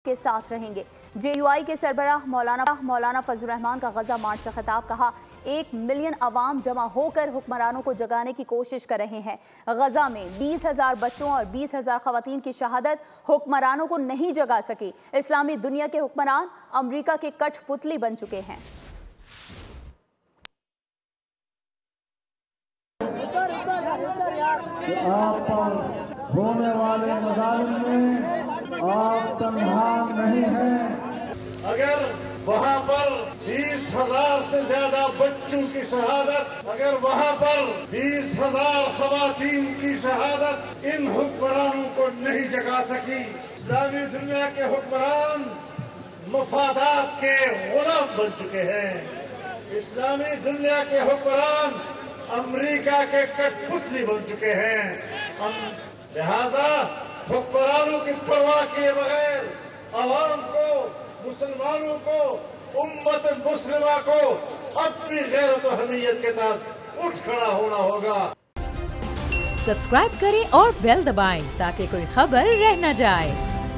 کے ساتھ رہیں گے۔ JUI کے سربراہ مولانا فضل الرحمان کا غزہ مارچ سے خطاب، کہا 1 ملین عوام جمع ہو کر حکمرانوں کو جگانے کی کوشش کر رہے ہیں۔ غزہ میں 20,000 بچوں اور 20,000 خواتین کی شہادت حکمرانوں کو نہیں جگا سکی۔ اسلامی دنیا کے حکمران امریکہ کے کٹ پتلی بن چکے ہیں۔ آپ پر ہونے والے مظالم میں آپ تنہا نہیں ہیں۔ اگر وہاں پر 20,000 سے زیادہ بچوں کی شہادت، اگر وہاں پر 20,000 خواتین کی شہادت ان حکمرانوں کو نہیں جگا سکی، اسلامی دنیا کے حکمران مفادات کے غلام بن چکے ہیں۔ اسلامی دنیا کے حکمران امریکہ کے کٹ پتلی بن چکے ہیں۔ لہذا حکمرانوں کی پرواہ کیے بغیر عوام کو، مسلمانوں کو، امت مسلمہ کو اپنی غیرت و حمیت کے ساتھ اٹھ کھڑا ہونا ہوگا۔ سبسکرائب کریں اور بیل دبائیں تاکہ کوئی خبر رہ نہ جائے۔